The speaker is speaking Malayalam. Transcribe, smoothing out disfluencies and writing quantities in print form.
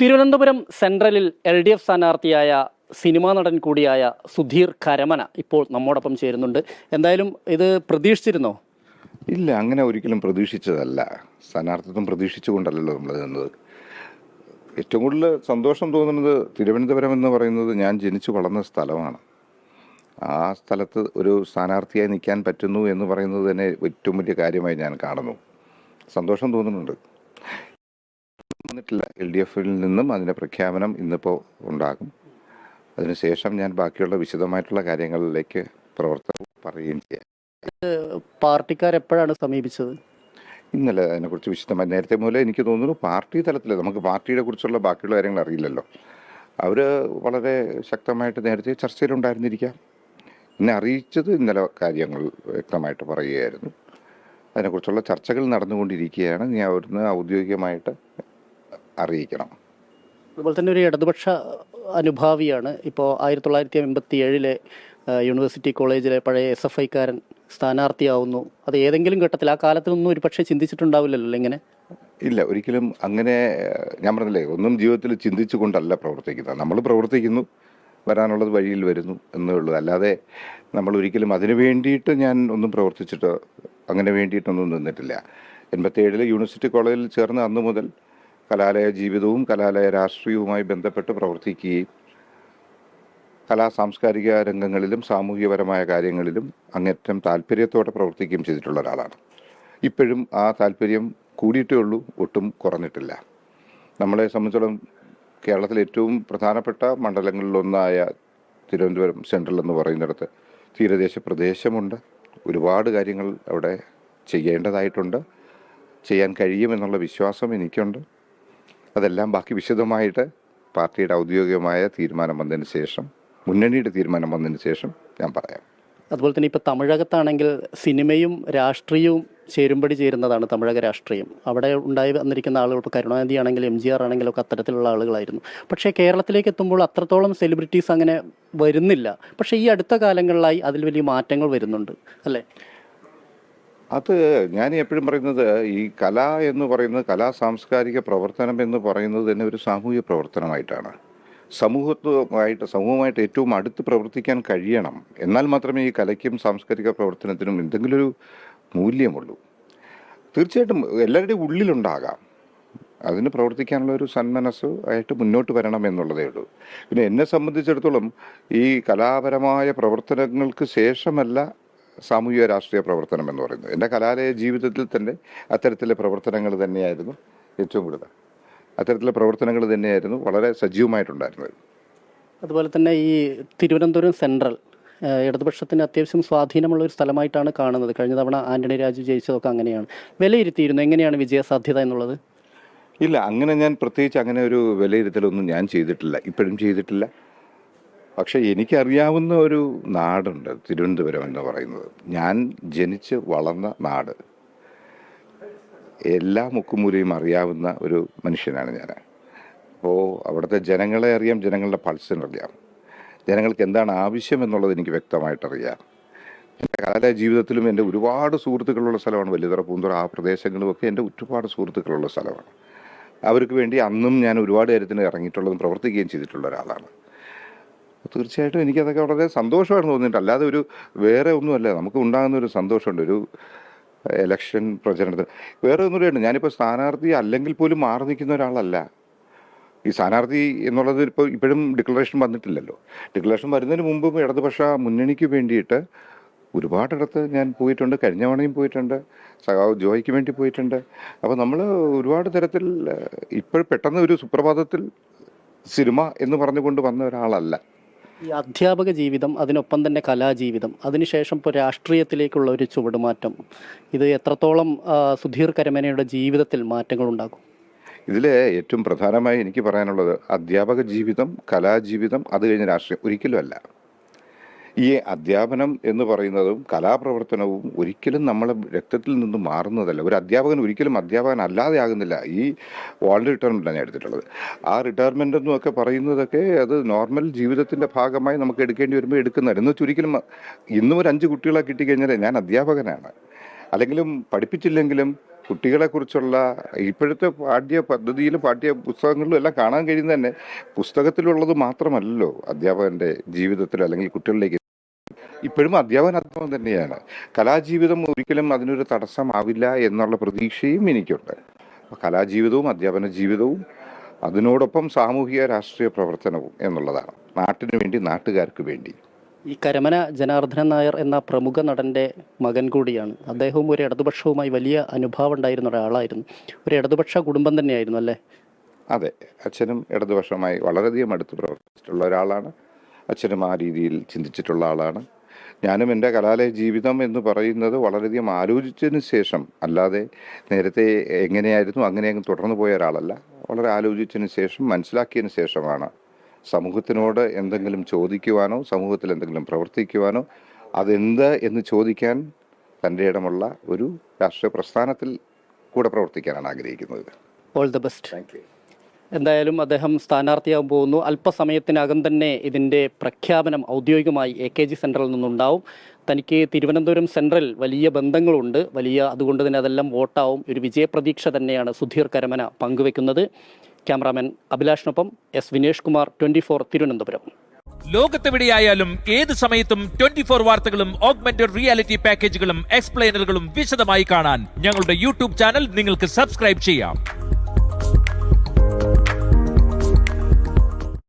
തിരുവനന്തപുരം സെൻട്രലിൽ LDF സ്ഥാനാർത്ഥിയായ സിനിമാ നടൻ കൂടിയായ സുധീർ കരമന ഇപ്പോൾ നമ്മോടൊപ്പം ചേരുന്നുണ്ട്. എന്തായാലും ഇത് പ്രതീക്ഷിച്ചിരുന്നോ? ഇല്ല, അങ്ങനെ ഒരിക്കലും പ്രതീക്ഷിച്ചതല്ല. സ്ഥാനാർത്ഥിത്വം പ്രതീക്ഷിച്ചുകൊണ്ടല്ലല്ലോ നമ്മൾ നിന്നത്. ഏറ്റവും കൂടുതൽ സന്തോഷം തോന്നുന്നത് തിരുവനന്തപുരം എന്ന് പറയുന്നത് ഞാൻ ജനിച്ചു വളർന്ന സ്ഥലമാണ്. ആ സ്ഥലത്ത് ഒരു സ്ഥാനാർത്ഥിയായി നിൽക്കാൻ പറ്റുന്നു എന്ന് പറയുന്നത് തന്നെ ഏറ്റവും വലിയ കാര്യമായി ഞാൻ കാണുന്നു. സന്തോഷം തോന്നുന്നുണ്ട്. വന്നിട്ടില്ല. LDF നിന്നും അതിൻ്റെ പ്രഖ്യാപനം ഇന്നിപ്പോൾ ഉണ്ടാകും. അതിനുശേഷം ഞാൻ ബാക്കിയുള്ള വിശദമായിട്ടുള്ള കാര്യങ്ങളിലേക്ക് പ്രവർത്തനം പറയുകയും ചെയ്യാം. പാർട്ടിക്കാരെപ്പോഴാണ് സമീപിച്ചത്? ഇന്നലെ അതിനെക്കുറിച്ച് വിശദമായി നേരത്തെ മുതലേ എനിക്ക് തോന്നുന്നു പാർട്ടി തലത്തിൽ നമുക്ക് പാർട്ടിയെ കുറിച്ചുള്ള ബാക്കിയുള്ള കാര്യങ്ങൾ അറിയില്ലല്ലോ. അവർ വളരെ ശക്തമായിട്ട് നേരത്തെ ചർച്ചയിലുണ്ടായിരുന്നിരിക്കാം. എന്നെ അറിയിച്ചത് ഇന്നലെ കാര്യങ്ങൾ വ്യക്തമായിട്ട് പറയുകയായിരുന്നു. അതിനെക്കുറിച്ചുള്ള ചർച്ചകൾ നടന്നുകൊണ്ടിരിക്കുകയാണ്. ഞാൻ അവിടുന്ന് ഔദ്യോഗികമായിട്ട് അറിയിക്കണം. അതുപോലെ തന്നെ ഒരു ഇടതുപക്ഷ അനുഭാവിയാണ്. ഇപ്പോൾ 1987 യൂണിവേഴ്സിറ്റി കോളേജിലെ പഴയ SFIക്കാരൻ സ്ഥാനാർത്ഥിയാവുന്നു. അത് ഏതെങ്കിലും ഘട്ടത്തിൽ ആ കാലത്തിലൊന്നും ഒരു പക്ഷേ ചിന്തിച്ചിട്ടുണ്ടാവില്ലല്ലോ ഇങ്ങനെ. ഇല്ല, ഒരിക്കലും അങ്ങനെ. ഞാൻ പറഞ്ഞില്ലേ, ഒന്നും ജീവിതത്തിൽ ചിന്തിച്ചു കൊണ്ടല്ല പ്രവർത്തിക്കുന്നത്. നമ്മൾ പ്രവർത്തിക്കുന്നു, വരാനുള്ളത് വഴിയിൽ വരുന്നു എന്നേ ഉള്ളൂ. അല്ലാതെ നമ്മൾ ഒരിക്കലും അതിനു വേണ്ടിയിട്ട് ഞാൻ ഒന്നും പ്രവർത്തിച്ചിട്ടോ അങ്ങനെ വേണ്ടിയിട്ടൊന്നും നിന്നിട്ടില്ല. 87 യൂണിവേഴ്സിറ്റി കോളേജിൽ ചേർന്ന് അന്നു മുതൽ കലാലയ ജീവിതവും കലാലയ രാഷ്ട്രീയവുമായി ബന്ധപ്പെട്ട് പ്രവർത്തിക്കുകയും സാംസ്കാരിക രംഗങ്ങളിലും സാമൂഹികപരമായ കാര്യങ്ങളിലും അങ്ങേറ്റം താല്പര്യത്തോടെ പ്രവർത്തിക്കുകയും ചെയ്തിട്ടുള്ള ഒരാളാണ്. ഇപ്പോഴും ആ താല്പര്യം കൂടിയിട്ടേ ഉള്ളൂ, ഒട്ടും കുറഞ്ഞിട്ടില്ല. നമ്മളെ സംബന്ധിച്ചോളം കേരളത്തിലെ ഏറ്റവും പ്രധാനപ്പെട്ട മണ്ഡലങ്ങളിലൊന്നായ തിരുവനന്തപുരം സെൻട്രൽ എന്ന് പറയുന്നിടത്ത് തീരദേശ പ്രദേശമുണ്ട്. ഒരുപാട് കാര്യങ്ങൾ അവിടെ ചെയ്യേണ്ടതായിട്ടുണ്ട്. ചെയ്യാൻ കഴിയുമെന്നുള്ള വിശ്വാസം എനിക്കുണ്ട്. അതെല്ലാം ബാക്കി വിശദമായിട്ട് പാർട്ടിയുടെ ഔദ്യോഗികമായ തീരുമാനം വന്നതിന് ശേഷം, മുന്നണിയുടെ തീരുമാനം വന്നതിന് ശേഷം ഞാൻ പറയാം. അതുപോലെ തന്നെ ഇപ്പോൾ തമിഴകത്താണെങ്കിൽ സിനിമയും രാഷ്ട്രീയവും ചേരുമ്പടി ചേരുന്നതാണ് തമിഴക രാഷ്ട്രീയം. അവിടെ ഉണ്ടായി വന്നിരിക്കുന്ന ആളുകൾ, ഇപ്പോൾ കരുണാനിധി ആണെങ്കിലും MGR ആണെങ്കിലും ഒക്കെ അത്തരത്തിലുള്ള ആളുകളായിരുന്നു. പക്ഷേ കേരളത്തിലേക്ക് എത്തുമ്പോൾ അത്രത്തോളം സെലിബ്രിറ്റീസ് അങ്ങനെ വരുന്നില്ല. പക്ഷേ ഈ അടുത്ത കാലങ്ങളിലായി അതിൽ വലിയ മാറ്റങ്ങൾ വരുന്നുണ്ട് അല്ലേ? അത് ഞാൻ എപ്പോഴും പറയുന്നത്, ഈ കല എന്ന് പറയുന്നത്, സാംസ്കാരിക പ്രവർത്തനം എന്ന് പറയുന്നത് തന്നെ ഒരു സാമൂഹിക പ്രവർത്തനമായിട്ടാണ്. സമൂഹവുമായിട്ട് ഏറ്റവും അടുത്ത് പ്രവർത്തിക്കാൻ കഴിയണം. എന്നാൽ മാത്രമേ ഈ കലയ്ക്കും സാംസ്കാരിക പ്രവർത്തനത്തിനും എന്തെങ്കിലും ഒരു മൂല്യമുള്ളൂ. തീർച്ചയായിട്ടും എല്ലാവരുടെയും ഉള്ളിലുണ്ടാകാം. അതിന് പ്രവർത്തിക്കാനുള്ള ഒരു സന്മനസ് ആയിട്ട് മുന്നോട്ട് വരണം എന്നുള്ളതേ ഉള്ളൂ. പിന്നെ എന്നെ സംബന്ധിച്ചിടത്തോളം ഈ കലാപരമായ പ്രവർത്തനങ്ങൾക്ക് ശേഷമല്ല സാമൂഹിക രാഷ്ട്രീയ പ്രവർത്തനം എന്ന് പറയുന്നത്. എൻ്റെ കലാലയ ജീവിതത്തിൽ തന്നെ അത്തരത്തിലെ പ്രവർത്തനങ്ങൾ തന്നെയായിരുന്നു ഏറ്റവും കൂടുതൽ. അത്തരത്തിലെ പ്രവർത്തനങ്ങൾ തന്നെയായിരുന്നു വളരെ സജീവമായിട്ടുണ്ടായിരുന്നത്. അതുപോലെ തന്നെ ഈ തിരുവനന്തപുരം സെൻട്രൽ ഇടതുപക്ഷത്തിന് അത്യാവശ്യം സ്വാധീനമുള്ള ഒരു സ്ഥലമായിട്ടാണ് കാണുന്നത്. കഴിഞ്ഞ തവണ ആന്റണി രാജു ജയിച്ചതൊക്കെ അങ്ങനെയാണ്. വിലയിരുത്തിയിരുന്നു എങ്ങനെയാണ് വിജയസാധ്യത എന്നുള്ളത്? ഇല്ല, അങ്ങനെ ഞാൻ പ്രത്യേകിച്ച് അങ്ങനെ ഒരു വിലയിരുത്തലൊന്നും ഞാൻ ചെയ്തിട്ടില്ല, ഇപ്പോഴും ചെയ്തിട്ടില്ല. പക്ഷേ എനിക്കറിയാവുന്ന ഒരു നാടുണ്ട്, തിരുവനന്തപുരം എന്ന് പറയുന്നത്. ഞാൻ ജനിച്ച് വളർന്ന നാട്. എല്ലാ മുക്കുമൂലയും അറിയാവുന്ന ഒരു മനുഷ്യനാണ് ഞാൻ. അപ്പോൾ അവിടുത്തെ ജനങ്ങളെ അറിയാം, ജനങ്ങളുടെ പൾസിനറിയാം, ജനങ്ങൾക്ക് എന്താണ് ആവശ്യം എന്നുള്ളത് എനിക്ക് വ്യക്തമായിട്ടറിയാം. എൻ്റെ കലാലയ ജീവിതത്തിലും എൻ്റെ ഒരുപാട് സുഹൃത്തുക്കളുള്ള സ്ഥലമാണ്. വലിയതറ, പൂന്തുറ, ആ പ്രദേശങ്ങളുമൊക്കെ എൻ്റെ ഒരുപാട് സുഹൃത്തുക്കളുള്ള സ്ഥലമാണ്. അവർക്ക് വേണ്ടി അന്നും ഞാൻ ഒരുപാട് കാര്യത്തിന് ഇറങ്ങിയിട്ടുള്ളതും പ്രവർത്തിക്കുകയും ചെയ്തിട്ടുള്ള ഒരാളാണ്. തീർച്ചയായിട്ടും എനിക്കതൊക്കെ വളരെ സന്തോഷമായിരുന്നു തോന്നിയിട്ട്, അല്ലാതെ ഒരു വേറെ ഒന്നുമല്ല. നമുക്ക് ഉണ്ടാകുന്ന ഒരു സന്തോഷമുണ്ട് ഒരു ഇലക്ഷൻ പ്രചരണത്തിൽ. വേറെ ഒന്നുകൂടിയുണ്ട്, ഞാനിപ്പോൾ സ്ഥാനാർത്ഥി അല്ലെങ്കിൽ പോലും മാറി നിൽക്കുന്ന ഒരാളല്ല. ഈ സ്ഥാനാർത്ഥി എന്നുള്ളത് ഇപ്പോഴും ഡിക്ലറേഷൻ വന്നിട്ടില്ലല്ലോ. ഡിക്ലറേഷൻ വരുന്നതിന് മുമ്പും ഇടതുപക്ഷ മുന്നണിക്ക് വേണ്ടിയിട്ട് ഒരുപാടിടത്ത് ഞാൻ പോയിട്ടുണ്ട്. കഴിഞ്ഞ തവണയും പോയിട്ടുണ്ട്, സഖാവ് ജോയ്ക്ക് വേണ്ടി പോയിട്ടുണ്ട്. അപ്പോൾ നമ്മൾ ഒരുപാട് തരത്തിൽ ഇപ്പോൾ പെട്ടെന്ന് ഒരു സുപ്രഭാതത്തിൽ സിനിമ എന്ന് പറഞ്ഞുകൊണ്ട് വന്ന ഒരാളല്ല. ഈ അധ്യാപക ജീവിതം, അതിനൊപ്പം തന്നെ കലാജീവിതം, അതിനുശേഷം ഇപ്പോൾ രാഷ്ട്രീയത്തിലേക്കുള്ള ഒരു ചുവടുമാറ്റം, ഇത് എത്രത്തോളം സുധീർ കരമനയുടെ ജീവിതത്തിൽ മാറ്റങ്ങൾ ഉണ്ടാക്കും? ഇതിൽ ഏറ്റവും പ്രധാനമായി എനിക്ക് പറയാനുള്ളത് അധ്യാപക ജീവിതം, കലാജീവിതം, അത് കഴിഞ്ഞ് രാഷ്ട്രീയം ഒരിക്കലും അല്ല. ഈ അധ്യാപനം എന്ന് പറയുന്നതും കലാപ്രവർത്തനവും ഒരിക്കലും നമ്മളെ രക്തത്തിൽ നിന്ന് മാറുന്നതല്ല. ഒരു അധ്യാപകൻ ഒരിക്കലും അധ്യാപകൻ അല്ലാതെ ആകുന്നില്ല. ഈ വോളണ്ടറി റിട്ടയർമെൻറ്റാണ് ഞാൻ എടുത്തിട്ടുള്ളത്. ആ റിട്ടയർമെൻ്റ് എന്നൊക്കെ പറയുന്നതൊക്കെ അത് നോർമൽ ജീവിതത്തിൻ്റെ ഭാഗമായി നമുക്ക് എടുക്കേണ്ടി വരുമ്പോൾ എടുക്കുന്നതാണ്. എന്ന് വെച്ചാൽ ഒരിക്കലും ഇന്നും ഒരു 5 കുട്ടികളെ കിട്ടിക്കഴിഞ്ഞാൽ ഞാൻ അധ്യാപകനാണ്. അല്ലെങ്കിലും പഠിപ്പിച്ചില്ലെങ്കിലും കുട്ടികളെക്കുറിച്ചുള്ള ഇപ്പോഴത്തെ പാഠ്യ പദ്ധതിയിലും പാഠ്യ പുസ്തകങ്ങളിലും എല്ലാം കാണാൻ കഴിയുന്നത് തന്നെ പുസ്തകത്തിലുള്ളത് മാത്രമല്ലല്ലോ അധ്യാപകൻ്റെ ജീവിതത്തിൽ അല്ലെങ്കിൽ കുട്ടികളിലേക്ക്. ഇപ്പോഴും അധ്യാപനം തന്നെയാണ്. കലാജീവിതം ഒരിക്കലും അതിനൊരു തടസ്സമാവില്ല എന്നുള്ള പ്രതീക്ഷയും എനിക്കുണ്ട്. അപ്പോൾ കലാജീവിതവും അധ്യാപന ജീവിതവും അതിനോടൊപ്പം സാമൂഹിക രാഷ്ട്രീയ പ്രവർത്തനവും എന്നുള്ളതാണ്. നാട്ടിന് വേണ്ടി, നാട്ടുകാർക്ക് വേണ്ടി. ഈ കരമന ജനാർദ്ദനൻ നായർ എന്ന പ്രമുഖ നടൻ്റെ മകൻ കൂടിയാണ്. അദ്ദേഹവും ഒരു ഇടതുപക്ഷവുമായി വലിയ അനുഭാവം ഉണ്ടായിരുന്ന ഒരാളായിരുന്നു. ഒരു ഇടതുപക്ഷ കുടുംബം തന്നെയായിരുന്നു അല്ലേ? അതെ, അച്ഛനും ഇടതുപക്ഷമായി വളരെയധികം അടുത്ത് പ്രവർത്തിച്ചിട്ടുള്ള ഒരാളാണ്. അച്ഛനും ആ രീതിയിൽ ചിന്തിച്ചിട്ടുള്ള ആളാണ്. ഞാനും എൻ്റെ കലാലയ ജീവിതം എന്ന് പറയുന്നത് വളരെയധികം ആലോചിച്ചതിന് ശേഷം, അല്ലാതെ നേരത്തെ എങ്ങനെയായിരുന്നു അങ്ങനെ അങ്ങ് തുടർന്നു പോയ ഒരാളല്ല. വളരെ ആലോചിച്ചതിന് ശേഷം, മനസ്സിലാക്കിയതിന് ശേഷമാണ് സമൂഹത്തിനോട് എന്തെങ്കിലും ചോദിക്കുവാനോ സമൂഹത്തിൽ എന്തെങ്കിലും പ്രവർത്തിക്കുവാനോ അതെന്ത് എന്ന് ചോദിക്കാൻ തൻ്റെ ഇടമുള്ള ഒരു രാഷ്ട്രീയ പ്രസ്ഥാനത്തിൽ കൂടെ പ്രവർത്തിക്കാനാണ് ആഗ്രഹിക്കുന്നത്. All the best. Thank you. എന്തായാലും അദ്ദേഹം സ്ഥാനാർത്ഥിയാകാൻ പോകുന്നു. അല്പസമയത്തിനകം തന്നെ ഇതിൻ്റെ പ്രഖ്യാപനം ഔദ്യോഗികമായി AKG സെൻട്രലിൽ നിന്നുണ്ടാവും. തനിക്ക് തിരുവനന്തപുരം സെൻട്രൽ വലിയ ബന്ധങ്ങളുണ്ട്, അതുകൊണ്ട് തന്നെ അതെല്ലാം വോട്ടാവും. ഒരു വിജയപ്രതീക്ഷ തന്നെയാണ് സുധീർ കരമന പങ്കുവെക്കുന്നത്. ക്യാമറാമാൻ അഭിലാഷിനൊപ്പം S വിനേഷ് കുമാർ, 24 തിരുവനന്തപുരം. ലോകത്തെവിടെയായാലും ഏത് സമയത്തും 24 വാർത്തകളും ഓഗ്മെന്റഡ് റിയാലിറ്റി പാക്കേജുകളും എക്സ്പ്ലെയിനറുകളും വിശദമായി കാണാൻ ഞങ്ങളുടെ YouTube ചാനൽ നിങ്ങൾക്ക് സബ്സ്ക്രൈബ് ചെയ്യാം.